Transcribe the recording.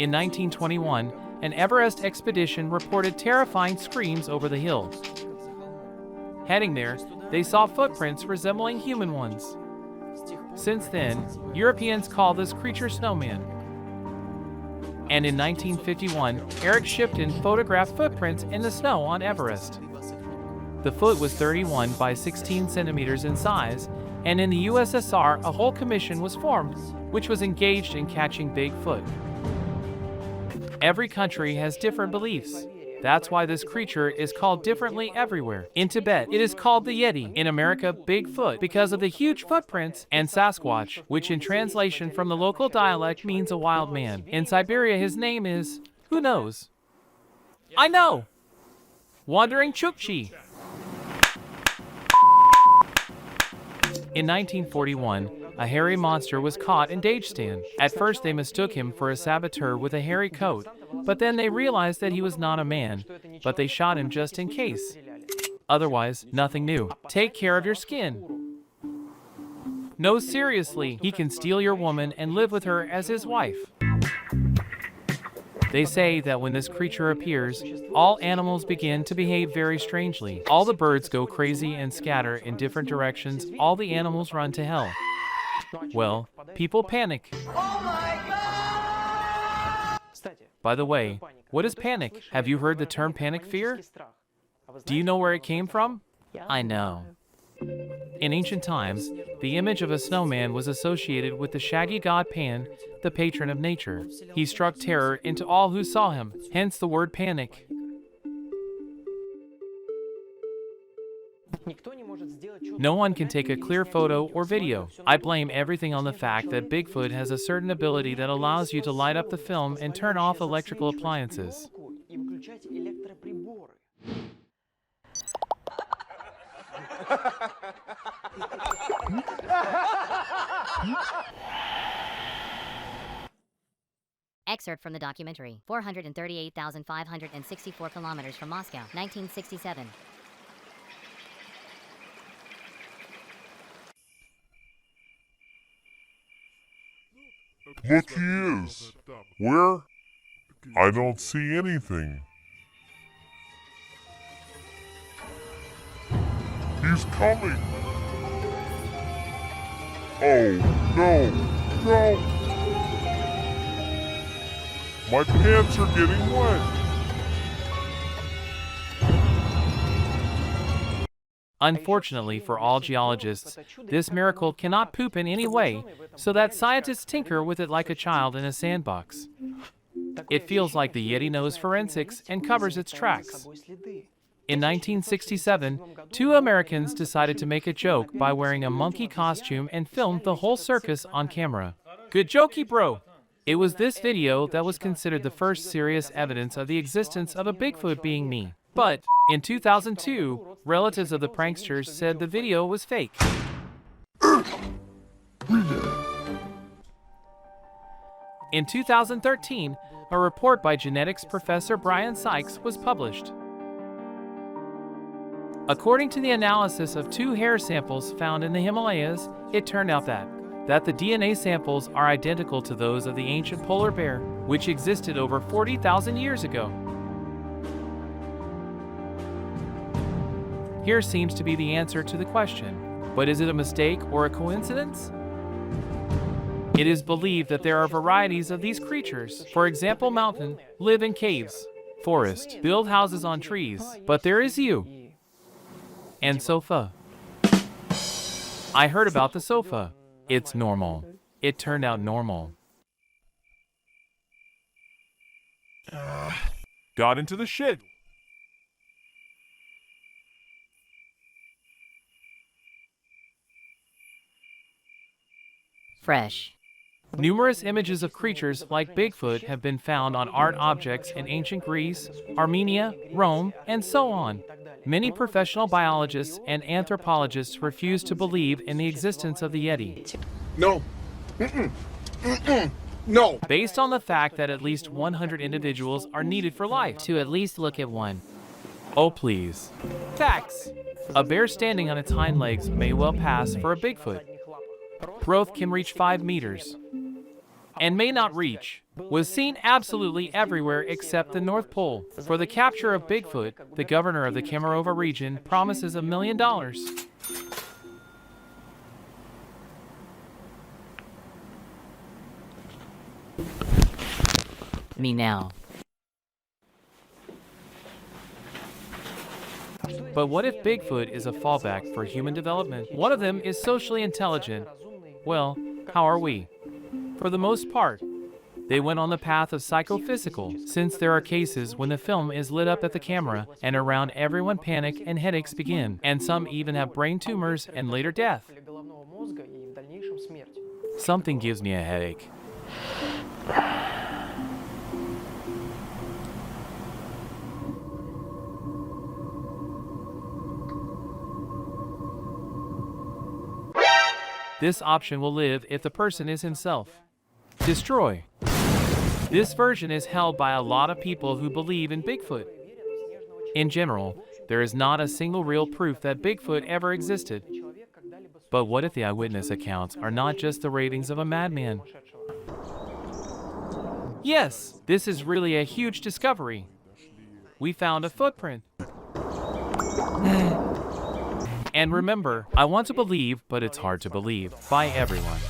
In 1921, an Everest expedition reported terrifying screams over the hill. Heading there, they saw footprints resembling human ones. Since then, Europeans call this creature snowman. And in 1951, Eric Shipton photographed footprints in the snow on Everest. The foot was 31 by 16 centimeters in size, and in the USSR, a whole commission was formed, which was engaged in catching Bigfoot. Every country has different beliefs. That's why this creature is called differently everywhere. In Tibet, it is called the Yeti. In America, Bigfoot, because of the huge footprints, and Sasquatch, which in translation from the local dialect means a wild man. In Siberia, his name is, who knows? I know! Wandering Chukchi. In 1941, a hairy monster was caught in Dagestan. At first they mistook him for a saboteur with a hairy coat, but then they realized that he was not a man, but they shot him just in case. Otherwise, nothing new. Take care of your skin. No, seriously, he can steal your woman and live with her as his wife. They say that when this creature appears, all animals begin to behave very strangely. All the birds go crazy and scatter in different directions. All the animals run to hell. Well, people panic. Oh my God! By the way, what is panic? Have you heard the term panic fear? Do you know where it came from? I know. In ancient times, the image of a snowman was associated with the shaggy god Pan, the patron of nature. He struck terror into all who saw him, hence the word panic. No one can take a clear photo or video. I blame everything on the fact that Bigfoot has a certain ability that allows you to light up the film and turn off electrical appliances. Excerpt from the documentary, 438,564 kilometers from Moscow, 1967. Look, he is. Where? I don't see anything. He's coming. Oh, no, no. My pants are getting wet. Unfortunately for all geologists, this miracle cannot poop in any way, so that scientists tinker with it like a child in a sandbox. It feels like the Yeti knows forensics and covers its tracks. In 1967, two Americans decided to make a joke by wearing a monkey costume and filmed the whole circus on camera. Good jokey, bro! It was this video that was considered the first serious evidence of the existence of a Bigfoot being me. But, in 2002, relatives of the pranksters said the video was fake. In 2013, a report by genetics professor Brian Sykes was published. According to the analysis of 2 hair samples found in the Himalayas, it turned out that the DNA samples are identical to those of the ancient polar bear, which existed over 40,000 years ago. Here seems to be the answer to the question, but is it a mistake or a coincidence? It is believed that there are varieties of these creatures. For example, mountain, live in caves, forest, build houses on trees, but there is you. And sofa. I heard about the sofa. It's normal. It turned out normal. Got into the shit. Fresh. Numerous images of creatures like Bigfoot have been found on art objects in ancient Greece, Armenia, Rome, and so on. Many professional biologists and anthropologists refuse to believe in the existence of the Yeti. No. No. Based on the fact that at least 100 individuals are needed for life. To at least look at one. Oh please. Facts. A bear standing on its hind legs may well pass for a Bigfoot. Growth can reach 5 meters. And may not reach was seen absolutely everywhere except the North Pole. For the capture of Bigfoot, the governor of the Kemerovo region promises $1 million. Me now. But what if Bigfoot is a fallback for human development? One of them is socially intelligent. Well, how are we? For the most part, they went on the path of psychophysical, since there are cases when the film is lit up at the camera and around everyone panic and headaches begin, and some even have brain tumors and later death. Something gives me a headache. This option will live if the person is himself. Destroy. This version is held by a lot of people who believe in Bigfoot. In general, there is not a single real proof that Bigfoot ever existed. But what if the eyewitness accounts are not just the ravings of a madman? Yes, this is really a huge discovery. We found a footprint. And remember, I want to believe, but it's hard to believe. Bye everyone.